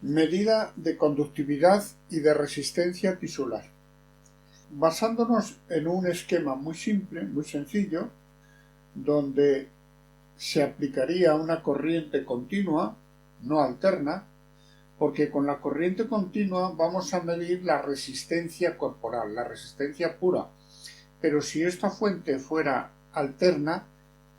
Medida de conductividad y de resistencia tisular. Basándonos en un esquema muy simple, muy sencillo, donde se aplicaría una corriente continua, no alterna, porque con la corriente continua vamos a medir la resistencia corporal, la resistencia pura. Pero si esta fuente fuera alterna,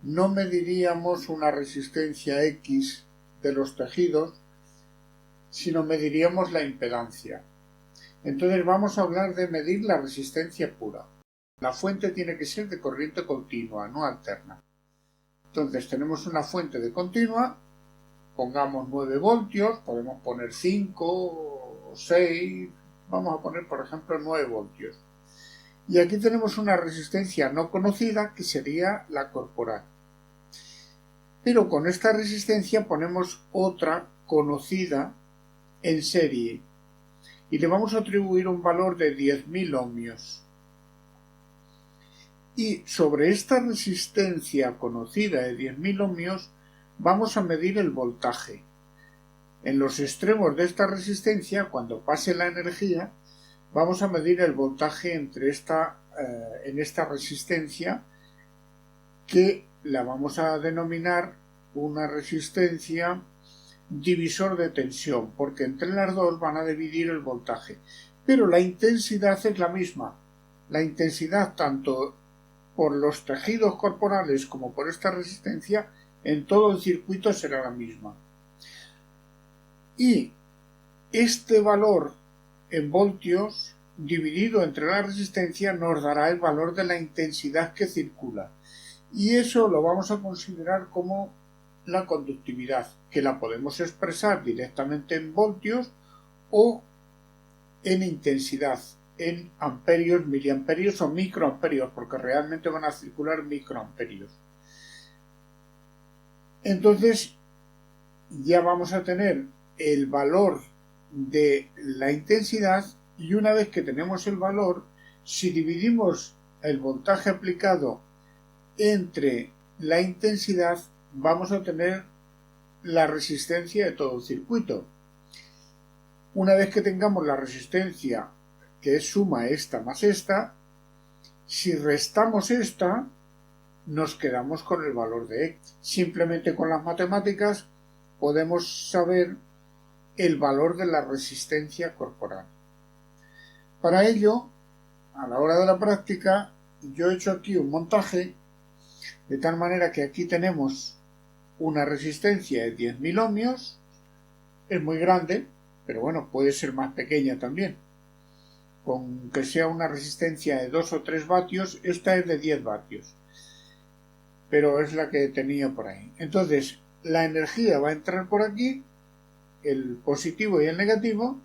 no mediríamos una resistencia X de los tejidos, sino mediríamos la impedancia. Entonces vamos a hablar de medir la resistencia pura. La fuente tiene que ser de corriente continua, no alterna. Entonces tenemos una fuente de continua, pongamos 9 voltios, podemos poner 5 o 6, vamos a poner por ejemplo 9 voltios. Y aquí tenemos una resistencia no conocida que sería la corporal. Pero con esta resistencia ponemos otra conocida en serie y le vamos a atribuir un valor de 10.000 ohmios. Y sobre esta resistencia conocida de 10.000 ohmios vamos a medir el voltaje. En los extremos de esta resistencia, cuando pase la energía, vamos a medir el voltaje en esta resistencia, que la vamos a denominar una resistencia divisor de tensión, porque entre las dos van a dividir el voltaje. Pero la intensidad es la misma. La intensidad tanto por los tejidos corporales como por esta resistencia en todo el circuito será la misma. Y este valor en voltios dividido entre la resistencia nos dará el valor de la intensidad que circula. Y eso lo vamos a considerar como la conductividad, que la podemos expresar directamente en voltios o en intensidad, en amperios, miliamperios o microamperios, porque realmente van a circular microamperios. Entonces ya vamos a tener el valor de la intensidad, y una vez que tenemos el valor, si dividimos el voltaje aplicado entre la intensidad, vamos a tener la resistencia de todo el circuito. Una vez que tengamos la resistencia, que es suma esta más esta, si restamos esta, nos quedamos con el valor de X. Simplemente con las matemáticas podemos saber el valor de la resistencia corporal. Para ello, a la hora de la práctica, yo he hecho aquí un montaje de tal manera que aquí tenemos una resistencia de 10.000 ohmios, es muy grande, pero bueno, puede ser más pequeña también. Con que sea una resistencia de 2 o 3 vatios, esta es de 10 vatios, pero es la que tenía por ahí. Entonces, la energía va a entrar por aquí, el positivo y el negativo,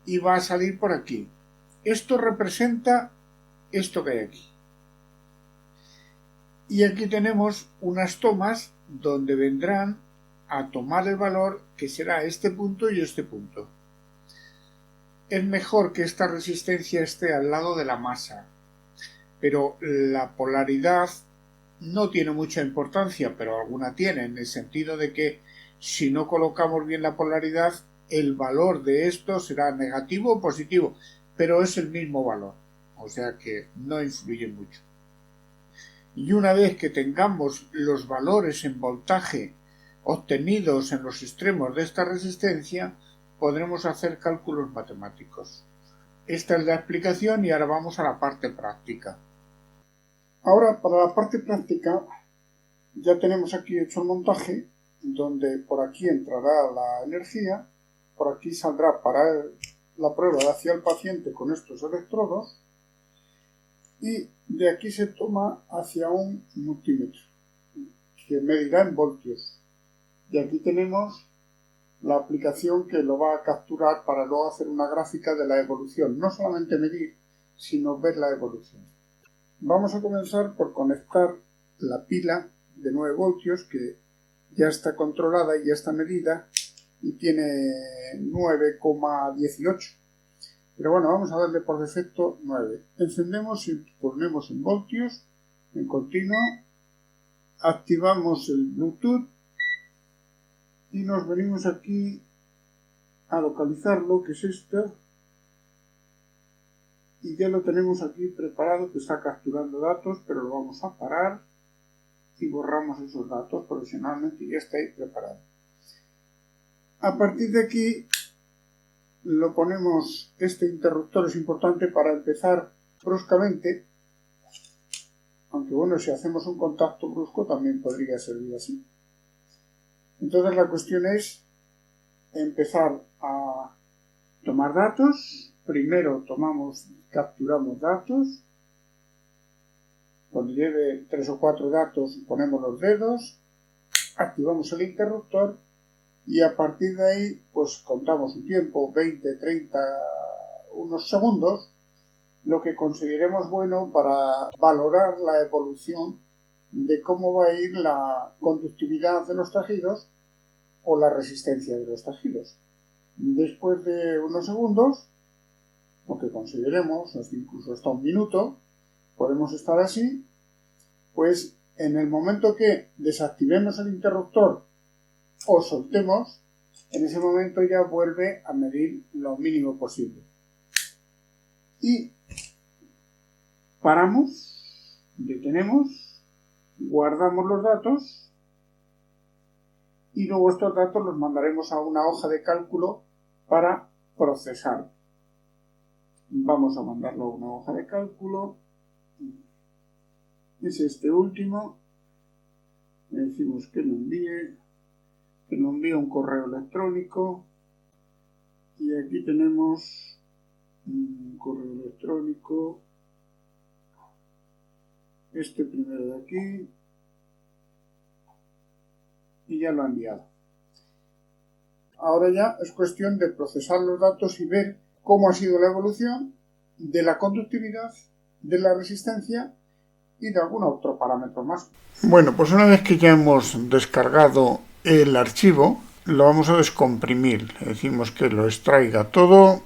y va a salir por aquí. Esto representa esto que hay aquí. Y aquí tenemos unas tomas donde vendrán a tomar el valor que será este punto y este punto. Es mejor que esta resistencia esté al lado de la masa, pero la polaridad no tiene mucha importancia, pero alguna tiene, en el sentido de que si no colocamos bien la polaridad, el valor de esto será negativo o positivo, pero es el mismo valor, o sea que no influye mucho. Y una vez que tengamos los valores en voltaje obtenidos en los extremos de esta resistencia, podremos hacer cálculos matemáticos. Esta es la explicación y ahora vamos a la parte práctica. Ahora, para la parte práctica, ya tenemos aquí hecho el montaje, donde por aquí entrará la energía, por aquí saldrá para la prueba hacia el paciente con estos electrodos, y de aquí se toma hacia un multímetro que medirá en voltios. Y aquí tenemos la aplicación que lo va a capturar para luego hacer una gráfica de la evolución. No solamente medir, sino ver la evolución. Vamos a comenzar por conectar la pila de 9 voltios que ya está controlada y ya está medida y tiene 9,18. Pero bueno, vamos a darle por defecto 9. Encendemos y ponemos en voltios, en continuo, activamos el Bluetooth y nos venimos aquí a localizarlo, que es esta, y ya lo tenemos aquí preparado, que está capturando datos, pero lo vamos a parar y borramos esos datos provisionalmente y ya está ahí preparado. A partir de aquí lo ponemos, este interruptor es importante para empezar bruscamente, aunque bueno, si hacemos un contacto brusco también podría servir así. Entonces la cuestión es empezar a tomar datos. Primero capturamos datos. Cuando lleve 3 o 4 datos ponemos los dedos, activamos el interruptor y a partir de ahí pues contamos un tiempo, 20, 30, unos segundos, lo que consideremos bueno para valorar la evolución de cómo va a ir la conductividad de los tejidos o la resistencia de los tejidos. Después de unos segundos, lo que consideremos, incluso hasta un minuto, podemos estar así, pues en el momento que desactivemos el interruptor o soltemos, en ese momento ya vuelve a medir lo mínimo posible. Y paramos, detenemos, guardamos los datos y luego estos datos los mandaremos a una hoja de cálculo para procesar. Vamos a mandarlo a una hoja de cálculo. Es este último. Le decimos que nos envíe un correo electrónico. Y aquí tenemos un correo electrónico. Este primero de aquí. Y ya lo ha enviado. Ahora ya es cuestión de procesar los datos y ver cómo ha sido la evolución de la conductividad, de la resistencia y de algún otro parámetro más. Bueno, pues una vez que ya hemos descargado el archivo, lo vamos a descomprimir. Le decimos que lo extraiga todo,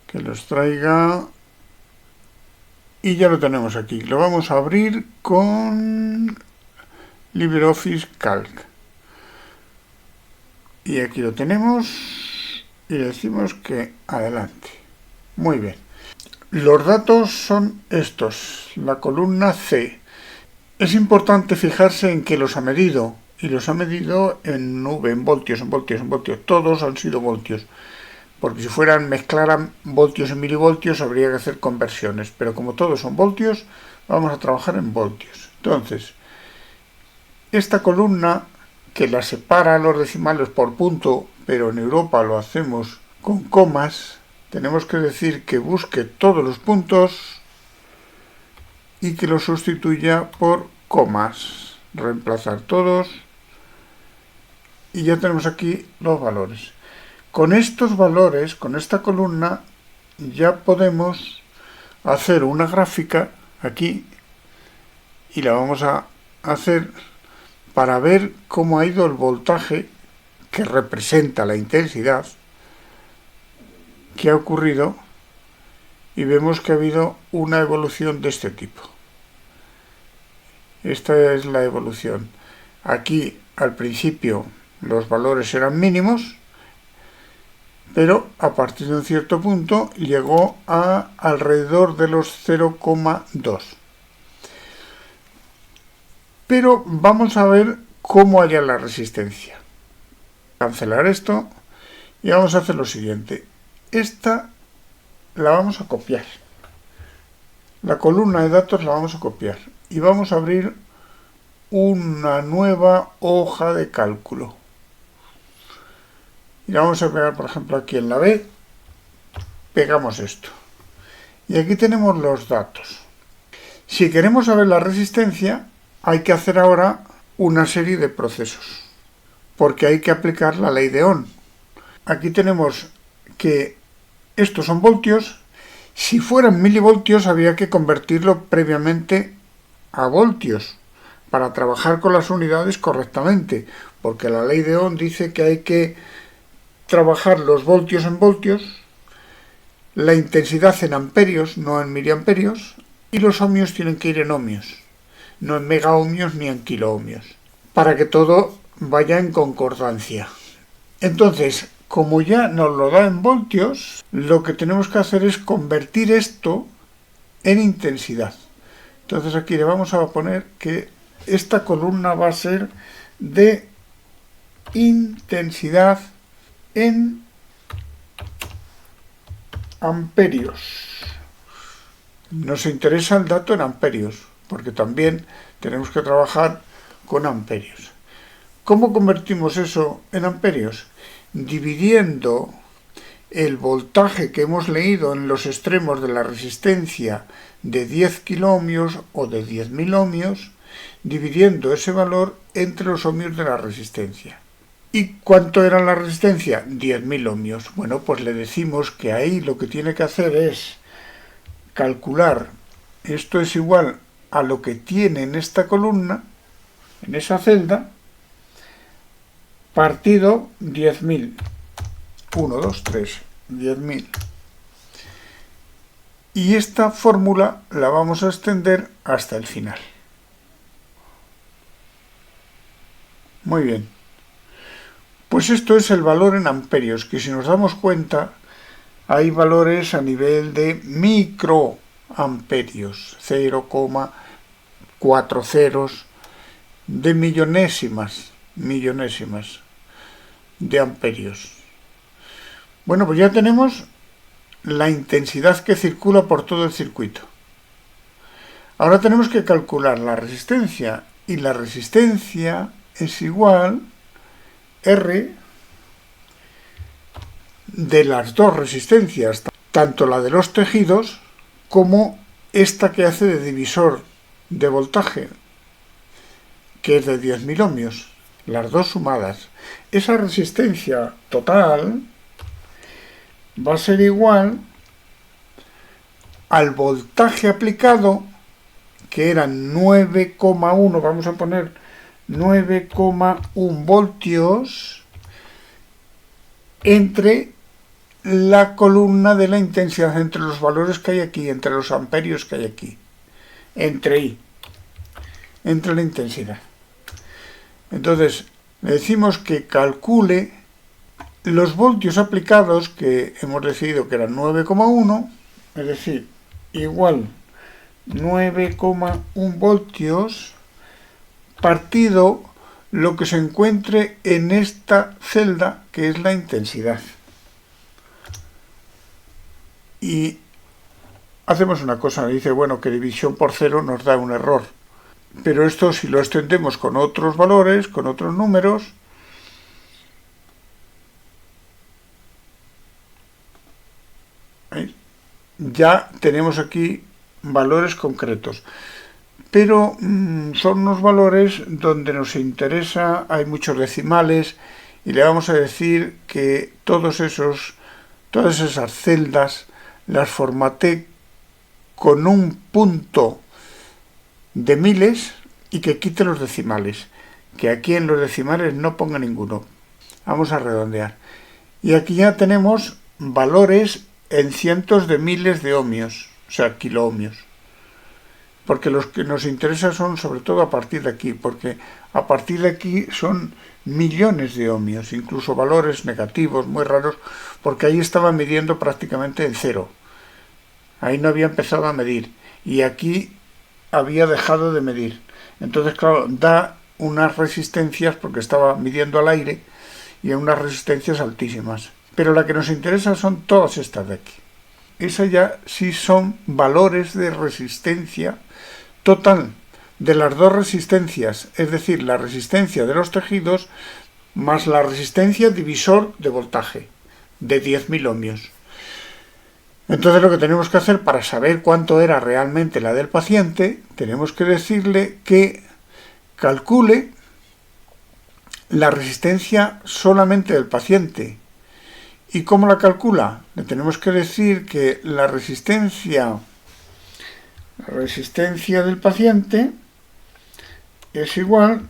que lo extraiga y ya lo tenemos aquí. Lo vamos a abrir con LibreOffice Calc. Y aquí lo tenemos y le decimos que adelante. Muy bien. Los datos son estos, la columna C. Es importante fijarse en que los ha medido, y los ha medido en V, en voltios. Todos han sido voltios, porque si mezclaran voltios en milivoltios habría que hacer conversiones, pero como todos son voltios, vamos a trabajar en voltios. Entonces, esta columna, que la separa los decimales por punto, pero en Europa lo hacemos con comas, tenemos que decir que busque todos los puntos y que los sustituya por comas. Reemplazar todos y ya tenemos aquí los valores. Con estos valores, con esta columna, ya podemos hacer una gráfica aquí y la vamos a hacer para ver cómo ha ido el voltaje que representa la intensidad que ha ocurrido y vemos que ha habido una evolución de este tipo. Esta es la evolución. Aquí al principio los valores eran mínimos, pero a partir de un cierto punto llegó a alrededor de los 0,2. Pero vamos a ver cómo halla la resistencia. Cancelar esto y vamos a hacer lo siguiente. Esta la vamos a copiar. La columna de datos la vamos a copiar y vamos a abrir una nueva hoja de cálculo. Y la vamos a pegar, por ejemplo, aquí en la B. Pegamos esto. Y aquí tenemos los datos. Si queremos saber la resistencia, hay que hacer ahora una serie de procesos, porque hay que aplicar la ley de Ohm. Aquí tenemos que estos son voltios. Si fueran milivoltios habría que convertirlo previamente a voltios para trabajar con las unidades correctamente, porque la ley de Ohm dice que hay que trabajar los voltios en voltios, la intensidad en amperios, no en miliamperios, y los ohmios tienen que ir en ohmios, no en megaohmios ni en kiloohmios, para que todo vaya en concordancia. Entonces, Como ya nos lo da en voltios, lo que tenemos que hacer es convertir esto en intensidad. Entonces aquí le vamos a poner que esta columna va a ser de intensidad en amperios. Nos interesa el dato en amperios, porque también tenemos que trabajar con amperios. ¿Cómo convertimos eso en amperios? Dividiendo el voltaje que hemos leído en los extremos de la resistencia de 10 kiloohmios o de 10.000 ohmios, dividiendo ese valor entre los ohmios de la resistencia. ¿Y cuánto era la resistencia? 10.000 ohmios. Bueno, pues le decimos que ahí lo que tiene que hacer es calcular, esto es igual a lo que tiene en esta columna, en esa celda, partido 10.000. 1, 2, 3, 10.000. Y esta fórmula la vamos a extender hasta el final. Muy bien. Pues esto es el valor en amperios, que si nos damos cuenta, hay valores a nivel de microamperios, 0,4 ceros, de millonésimas de amperios. Bueno, pues ya tenemos la intensidad que circula por todo el circuito. Ahora tenemos que calcular la resistencia, y la resistencia es igual R de las dos resistencias, tanto la de los tejidos como esta que hace de divisor de voltaje, que es de 10.000 ohmios, las dos sumadas. Esa resistencia total va a ser igual al voltaje aplicado, que era 9,1, vamos a poner 9,1 voltios, entre la columna de la intensidad, entre los valores que hay aquí, entre los amperios que hay aquí, entre la intensidad. Entonces, le decimos que calcule los voltios aplicados, que hemos decidido que eran 9,1, es decir, igual 9,1 voltios partido lo que se encuentre en esta celda, que es la intensidad. Y hacemos una cosa, dice, bueno, que división por cero nos da un error. Pero esto, si lo extendemos con otros valores, con otros números, ya tenemos aquí valores concretos. Pero son unos valores donde nos interesa, hay muchos decimales, y le vamos a decir que todas esas celdas las formaté con un punto de miles y que quite los decimales, que aquí en los decimales no ponga ninguno. Vamos a redondear. Y aquí ya tenemos valores en cientos de miles de ohmios, o sea, kiloohmios. Porque los que nos interesan son sobre todo a partir de aquí, porque a partir de aquí son millones de ohmios, incluso valores negativos muy raros, porque ahí estaba midiendo prácticamente en cero. Ahí no había empezado a medir, y aquí había dejado de medir. Entonces, claro, da unas resistencias, porque estaba midiendo al aire, y a unas resistencias altísimas. Pero la que nos interesa son todas estas de aquí. Esas ya sí son valores de resistencia total de las dos resistencias, es decir, la resistencia de los tejidos más la resistencia divisor de voltaje de 10.000 ohmios. Entonces lo que tenemos que hacer para saber cuánto era realmente la del paciente, tenemos que decirle que calcule la resistencia solamente del paciente. ¿Y cómo la calcula? Le tenemos que decir que la resistencia del paciente es igual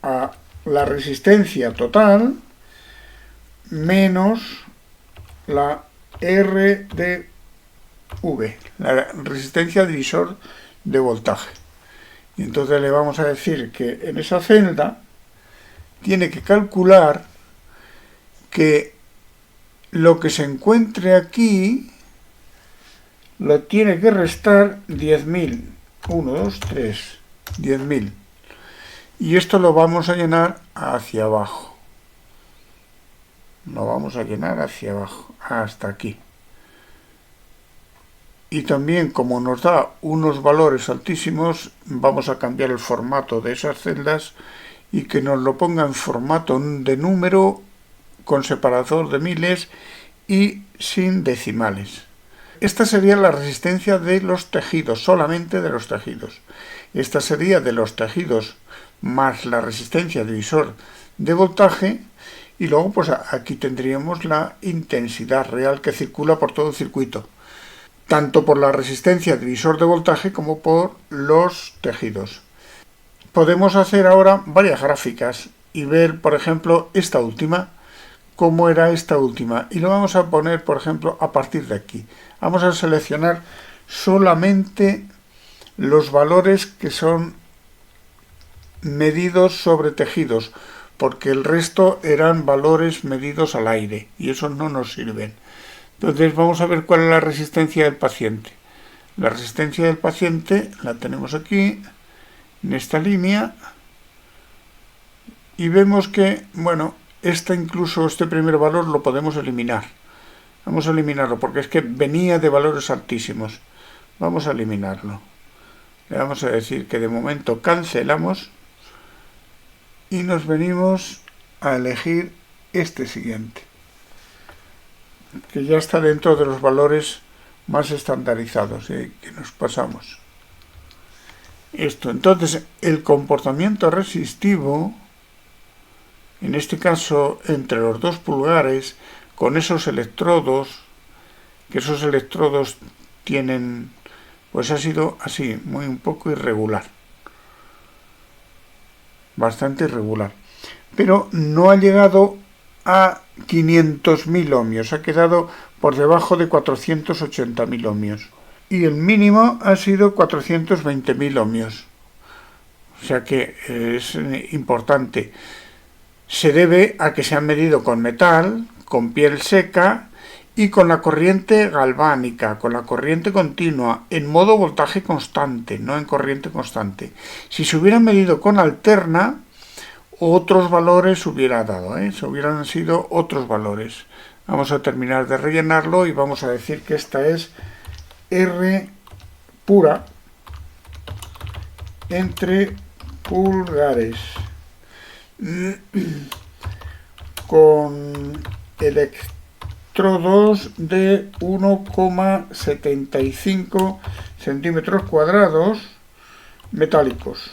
a la resistencia total menos la R de V, la resistencia divisor de voltaje. Y entonces le vamos a decir que en esa celda tiene que calcular que lo que se encuentre aquí lo tiene que restar 10.000. 1, 2, 3, 10.000. Y esto lo vamos a llenar hacia abajo. Lo vamos a llenar hacia abajo, hasta aquí. Y también, como nos da unos valores altísimos, vamos a cambiar el formato de esas celdas y que nos lo ponga en formato de número con separador de miles y sin decimales. Esta sería la resistencia de los tejidos, solamente de los tejidos. Esta sería de los tejidos más la resistencia divisor de voltaje, y luego pues aquí tendríamos la intensidad real que circula por todo el circuito, tanto por la resistencia divisor de voltaje como por los tejidos. Podemos hacer ahora varias gráficas y ver, por ejemplo, esta última, cómo era esta última, y lo vamos a poner, por ejemplo, a partir de aquí. Vamos a seleccionar solamente los valores que son medidos sobre tejidos, porque el resto eran valores medidos al aire y esos no nos sirven. Entonces vamos a ver cuál es la resistencia del paciente. La resistencia del paciente la tenemos aquí, en esta línea, y vemos que, bueno, incluso este primer valor lo podemos eliminar. Vamos a eliminarlo porque es que venía de valores altísimos. Vamos a eliminarlo. Le vamos a decir que de momento cancelamos y nos venimos a elegir este siguiente, que ya está dentro de los valores más estandarizados, que nos pasamos. Esto, entonces, el comportamiento resistivo, en este caso entre los 2 pulgares, con esos electrodos, que esos electrodos tienen, pues ha sido así, un poco irregular. Bastante irregular. Pero no ha llegado a 500.000 ohmios, ha quedado por debajo de 480.000 ohmios. Y el mínimo ha sido 420.000 ohmios. O sea que es importante. Se debe a que se han medido con metal, con piel seca y con la corriente galvánica, con la corriente continua, en modo voltaje constante, no en corriente constante. Si se hubieran medido con alterna, otros valores hubiera dado, se hubieran sido otros valores. Vamos a terminar de rellenarlo y vamos a decir que esta es R pura entre pulgares con electrodos de 1,75 centímetros cuadrados metálicos,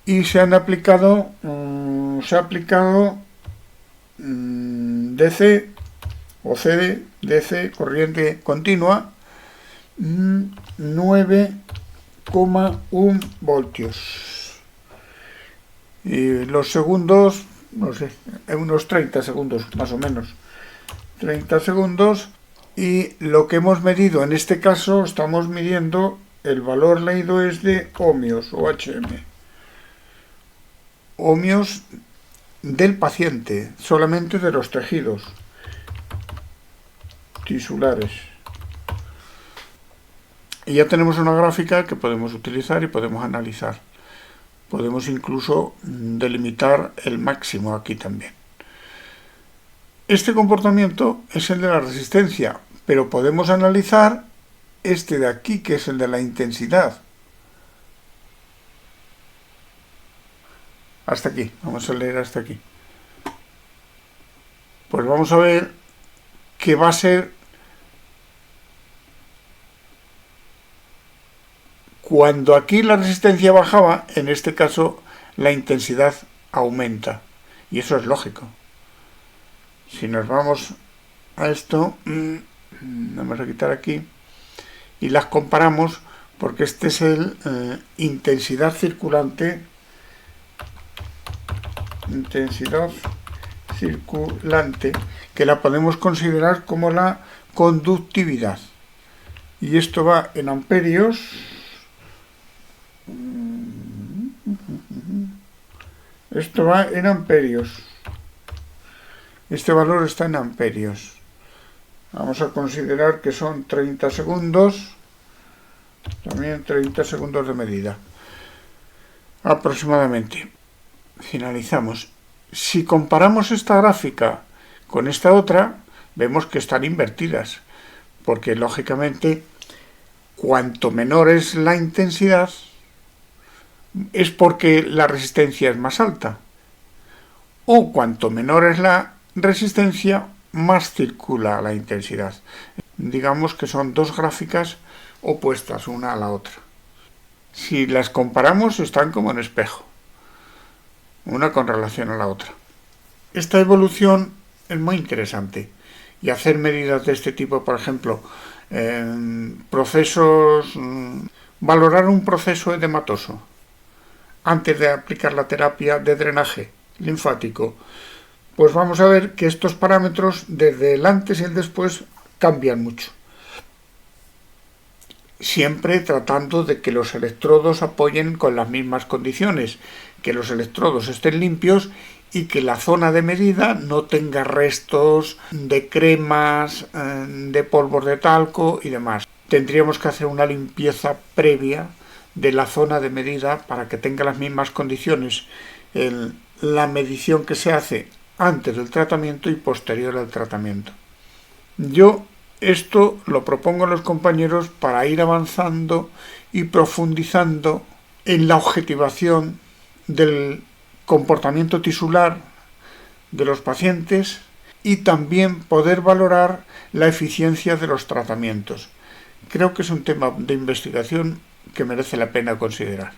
y se ha aplicado DC o CD, DC, corriente continua, 9,1 voltios. Y los segundos, no sé, unos 30 segundos más o menos. 30 segundos. Y lo que hemos medido en este caso, estamos midiendo, el valor leído es de ohmios o HM. Ohmios del paciente, solamente de los tejidos tisulares. Y ya tenemos una gráfica que podemos utilizar y podemos analizar. Podemos incluso delimitar el máximo aquí también. Este comportamiento es el de la resistencia, pero podemos analizar este de aquí, que es el de la intensidad. Hasta aquí, vamos a leer hasta aquí. Pues vamos a ver que va a ser cuando aquí la resistencia bajaba, en este caso la intensidad aumenta. Y eso es lógico. Si nos vamos a esto, vamos a quitar aquí, y las comparamos, porque este es el intensidad circulante, que la podemos considerar como la conductividad. Y esto va en amperios. Esto va en amperios. Este valor está en amperios. Vamos a considerar que son 30 segundos, también 30 segundos de medida, aproximadamente. Finalizamos. Si comparamos esta gráfica con esta otra, vemos que están invertidas, porque lógicamente cuanto menor es la intensidad, es porque la resistencia es más alta, o cuanto menor es la resistencia, más circula la intensidad. Digamos que son dos gráficas opuestas una a la otra. Si las comparamos, están como en espejo, una con relación a la otra. Esta evolución es muy interesante, y hacer medidas de este tipo, por ejemplo, valorar un proceso edematoso antes de aplicar la terapia de drenaje linfático, pues vamos a ver que estos parámetros desde el antes y el después cambian mucho. Siempre tratando de que los electrodos apoyen con las mismas condiciones, que los electrodos estén limpios y que la zona de medida no tenga restos de cremas, de polvos de talco y demás. Tendríamos que hacer una limpieza previa de la zona de medida para que tenga las mismas condiciones en la medición que se hace antes del tratamiento y posterior al tratamiento. Yo esto lo propongo a los compañeros para ir avanzando y profundizando en la objetivación del comportamiento tisular de los pacientes y también poder valorar la eficiencia de los tratamientos. Creo que es un tema de investigación que merece la pena considerar.